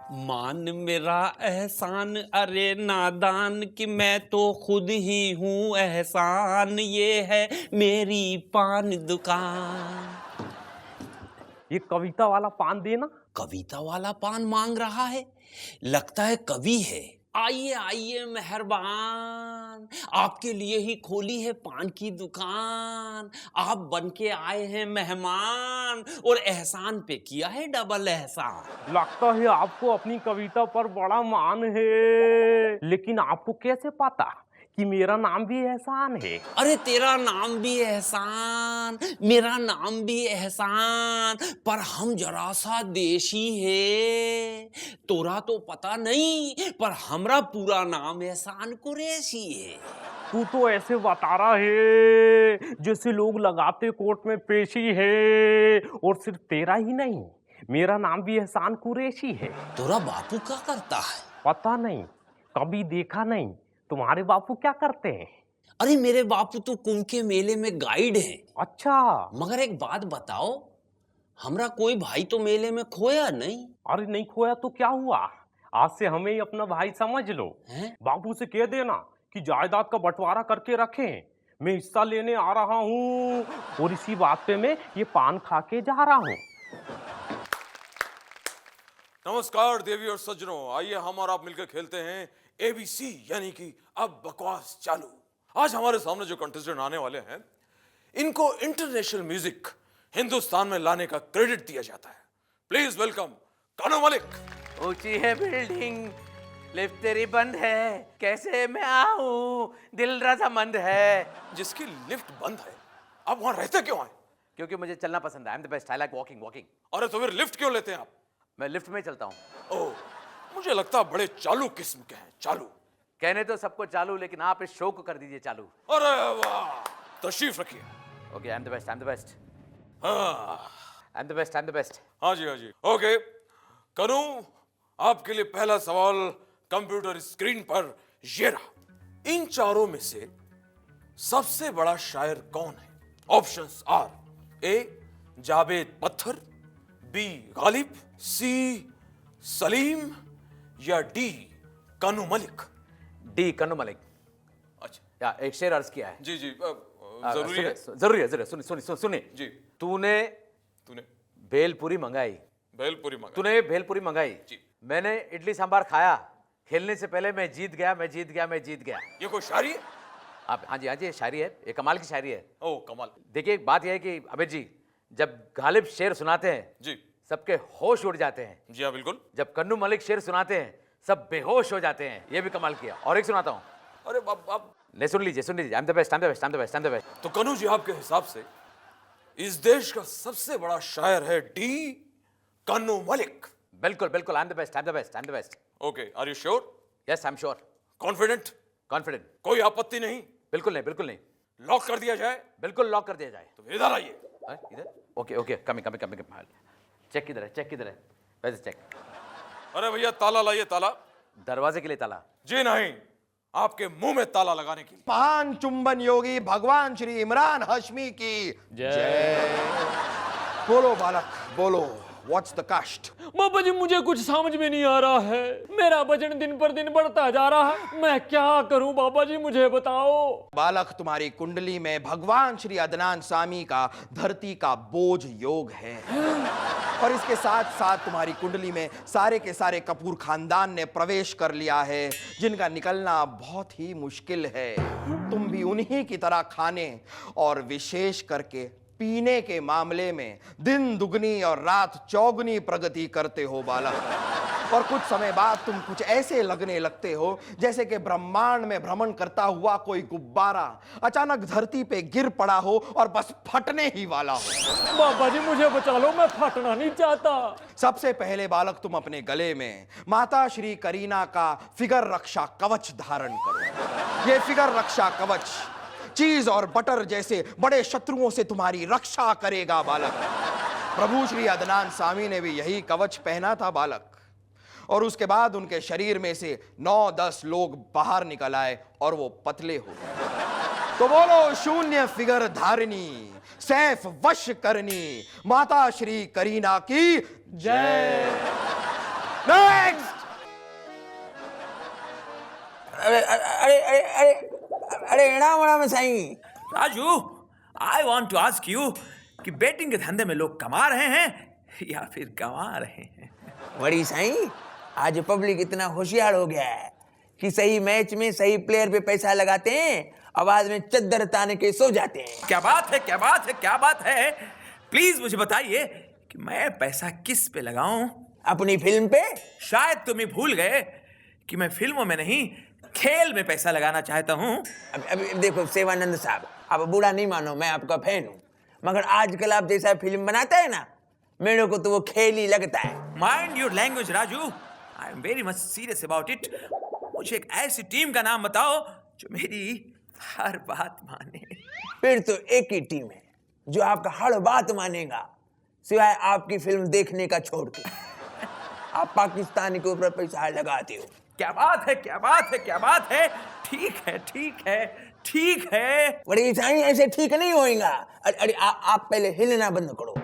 मान मेरा एहसान, अरे नादान कि मैं तो खुद ही हूँ एहसान, ये है मेरी पान दुकान। ये कविता वाला पान देना। कविता वाला पान मांग रहा है, लगता है कवि है। आइए आइए मेहरबान, आपके लिए ही खोली है पान की दुकान। आप बन के आए हैं मेहमान और एहसान पे किया है डबल एहसान। लगता है आपको अपनी कविता पर बड़ा मान है, लेकिन आपको कैसे पता कि मेरा नाम भी एहसान है? अरे तेरा नाम भी एहसान, मेरा नाम भी एहसान, पर हम जरा सा देशी है। तोरा तो पता नहीं, पर हमरा पूरा नाम एहसान कुरैशी है। तू तो ऐसे बता रहा है जैसे लोग लगाते कोर्ट में पेशी है। और सिर्फ तेरा ही नहीं, मेरा नाम भी एहसान कुरैशी है। तोरा बापू क्या करता है? पता नहीं, कभी देखा नहीं। तुम्हारे बापू क्या करते हैं? अरे मेरे बापू तो कुंभ के मेले में गाइड हैं। अच्छा। मगर एक बात बताओ, हमरा कोई भाई तो मेले में खोया नहीं। अरे नहीं खोया तो क्या हुआ, आज से हमें ही अपना भाई समझ लो। हैं? बाबू से कह देना कि जायदाद का बंटवारा करके रखें, मैं हिस्सा लेने आ रहा हूँ। और इसी बात पे मैं ये पान खा के जा रहा हूँ। नमस्कार देवी और सज्जनों, आइए हम और आप मिलकर खेलते हैं एबीसी, यानी कि अब बकवास चालू। आज हमारे सामने जो कंटेस्टेंट आने वाले हैं, इनको इंटरनेशनल म्यूजिक हिंदुस्तान में लाने का क्रेडिट दिया जाता है। प्लीज वेलकम कानू मलिक। ऊंची है बिल्डिंग, लिफ्ट तेरी बंद है, कैसे मैं आऊं, दिल रजामंद है। जिसकी लिफ्ट बंद है, आप वहां रहते क्यों हैं? क्योंकि मुझे चलना पसंद है। आई am the best, I like walking. अरे तो फिर लिफ्ट क्यों लेते हैं आप? मैं लिफ्ट में चलता हूँ। ओह, मुझे लगता है बड़े चालू किस्म के हैं। चालू कहने तो सबको चालू, लेकिन आप इस शो को कर दीजिए चालू। अरे वाह, तशरीफ रखिए। Okay, I am the best, I am the best, हाँ I am the best, I am the best. हाँ जी ओके। करूं आपके लिए पहला सवाल कंप्यूटर स्क्रीन पर ये रहा। इन चारों में से सबसे बड़ा शायर कौन है? ऑप्शंस आर: ए जावेद पत्थर, बी गालिब, सी सलीम, या डी कानू मलिक। डी कन्नू मलिक। अच्छा या एक शेर अर्ज किया है। जी जरूरी है। जरूरी है। सुनिए जी। तूने भेलपुरी मंगाई, भेलपुरी मंगा। तूने भेलपुरी मंगाई, जी। मैंने इडली सांबार खाया, खेलने से पहले मैं जीत गया। ये कोई शायरी है? आप हाँ जी शायरी है, ये कमाल की शायरी है। ओ कमाल। देखिए बात यह है कि अबेद जी, जब गालिब शेर सुनाते हैं जी सबके होश उड़ जाते हैं। जी हाँ बिल्कुल। जब कन्नू मलिक शेर सुनाते हैं सब बेहोश हो जाते हैं। ये भी कमाल किया। और एक सुनाता हूँ। अरे बाप। नहीं, सुन लीजिए। आई एम द बेस्ट। तो कन्नू जी, आपके हिसाब से इस देश का सबसे बड़ा शायर है डी कानू मलिक? बिल्कुल I am the best. Okay, are you sure? Yes, I am sure. Confident? Confident. कोई आपत्ति नहीं? बिल्कुल नहीं। लॉक कर दिया जाए? बिल्कुल लॉक कर दिया जाए। तो इधर आइए। इधर? Okay, coming. चेक किधर है? वैसे चेक। अरे भैया, ताला लाइए। ताला? दरवाजे के लिए ताला? जी नहीं, आपके मुंह में ताला लगाने के लिए। महान चुंबन योगी भगवान श्री इमरान हाशमी की जय। बोलो बालक बोलो, व्हाट्स द कास्ट? बाबा जी, मुझे कुछ समझ में नहीं आ रहा है। मेरा वजन दिन पर दिन बढ़ता जा रहा है, मैं क्या करूं बाबा जी, मुझे बताओ। बालक, तुम्हारी कुंडली में भगवान श्री अदनान सामी का धरती का बोझ योग है, और इसके साथ साथ तुम्हारी कुंडली में सारे के सारे कपूर खानदान ने प्रवेश कर लिया है, जिनका निकलना बहुत ही मुश्किल है। तुम भी उन्हीं की तरह खाने और विशेष करके पीने के मामले में दिन दुगनी और रात चौगुनी प्रगति करते हो बालक। और कुछ समय बाद तुम कुछ ऐसे लगने लगते हो जैसे कि ब्रह्मांड में भ्रमण करता हुआ कोई गुब्बारा अचानक धरती पे गिर पड़ा हो और बस फटने ही वाला हो। बाबा जी मुझे बचा लो, मैं फटना नहीं चाहता। सबसे पहले बालक, तुम अपने गले में माता श्री करीना का फिगर रक्षा कवच धारण करो। ये फिगर रक्षा कवच चीज और बटर जैसे बड़े शत्रुओं से तुम्हारी रक्षा करेगा बालक। प्रभु श्री अदनान सामी ने भी यही कवच पहना था बालक, और उसके बाद उनके शरीर में से 9-10 लोग बाहर निकल आए और वो पतले हो गए। तो बोलो शून्य फिगर धारिणी, सैफ वश करनी माता श्री करीना की जय। नेक्स्ट। अरे अरे अरे अरे अरे एड़ा मड़ा में साईं। Raju, I want to ask you कि बैटिंग के धंधे में लोग कमा रहे हैं या फिर गंवा रहे हैं? बड़ी साईं, आज पब्लिक इतना होशियार हो गया है कि सही मैच में सही प्लेयर पे पैसा लगाते हैं और बाद में चद्दर ताने के सो जाते हैं। क्या बात है, क्या बात है, क्या बात है? प्लीज मुझे बताइए कि मैं पैसा किस पे लगाऊं? अपनी फिल्म पे। शायद तुम ही भूल गए कि मैं फिल्मों में नहीं, खेल में पैसा लगाना चाहता हूं। अब देखो सेवानंद साहब, आप बुरा नहीं मानो, मैं आपका फैन हूँ, मगर आजकल आप जैसा फिल्म बनाते हैं ना, मेरे को तो वो खेल ही लगता है। Mind your language Raju, I am very much serious about it. मुझे एक ऐसी टीम का नाम बताओ जो मेरी हर बात माने। फिर तो एक ही टीम है जो आपका हर बात मानेगा, सिवाय आपकी फिल्म देखने का छोड़ के। आप पाकिस्तान के ऊपर पैसा लगाते हो। क्या बात है, क्या बात है, क्या बात है? ठीक है, ठीक है, ठीक है। बड़ी साईं, ऐसे ठीक नहीं होएगा। अरे आप पहले हिलना बंद करो,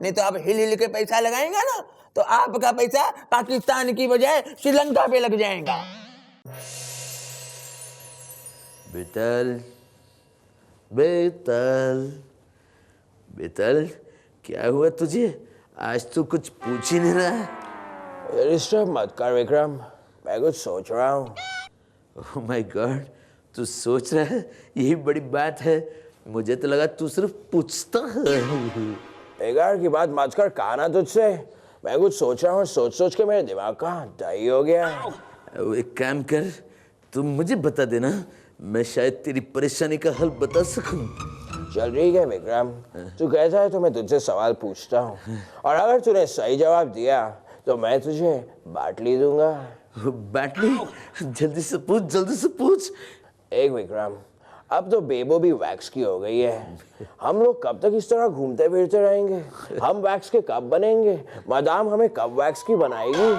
नहीं तो आप हिल के पैसा लगाएंगा ना तो आपका पैसा पाकिस्तान की बजाय श्रीलंका पे लग जाएगा। बेताल, बेताल, बेताल, क्या हुआ तुझे? आज तो कुछ पूछ ही नहीं रहा है। डिस्टर्ब मत कर विक्रम, मैं कुछ सोच रहा हूँ। ओह माय गॉड, तू सोच रहा है? यही बड़ी बात है। मुझे तो लगा तू सिर्फ पूछता है। बेकार की बात मत कर, कहा ना तुझसे मैं कुछ सोच रहा हूँ, सोच सोच के मेरे दिमाग का दही हो गया है। एक काम कर, तुम मुझे बता देना, मैं शायद तेरी परेशानी का हल बता सकूं। चल ठीक है विक्रम, तू कहता है तो मैं तुझसे सवाल पूछता हूँ, और अगर तूने सही जवाब दिया तो मैं तुझे बाटली दूंगा। बाटली? जल्दी से पूछ, जल्दी से पूछ। एक विक्रम, अब तो बेबो भी वैक्स की हो गई है, हम लोग कब तक इस तरह घूमते फिरते रहेंगे? हम वैक्स के कब बनेंगे? मदाम हमें कब वैक्स की बनाएगी?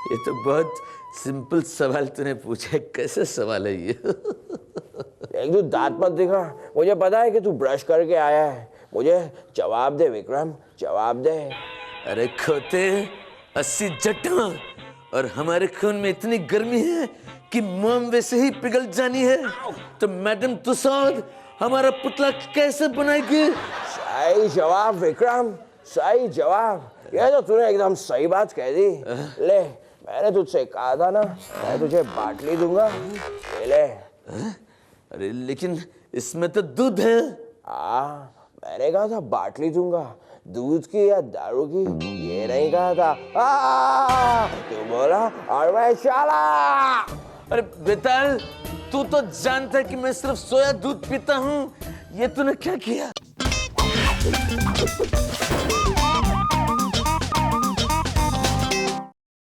ये तो बहुत सिंपल सवाल तूने पूछा है। कैसा सवाल है ये? एक तू दांत मत दिखा, मुझे पता है कि तू ब्रश करके आया है। मुझे जवाब दे विक्रम, जवाब दे। अरे खोते, 80 जट्टा और हमारे खून में इतनी गर्मी है कि मोम वैसे ही पिघल जानी है, तो मैडम तुसाद हमारा पुतला कैसे बनाएगी? सही जवाब विक्रम, सही जवाब। ये तो तूने एकदम सही बात कह दी। ले, मैंने तुझसे कहा था ना, मैं तुझे बाटली दूंगा, ले। अरे लेकिन इसमें तो दूध है। मैंने कहा था बाटली दूंगा, दूध की या दारू की ये नहीं कहा था। तू बोला और मैं चला। अरे बेताल, तू तो जानता है कि मैं सिर्फ सोया दूध पीता हूँ। ये तूने क्या किया?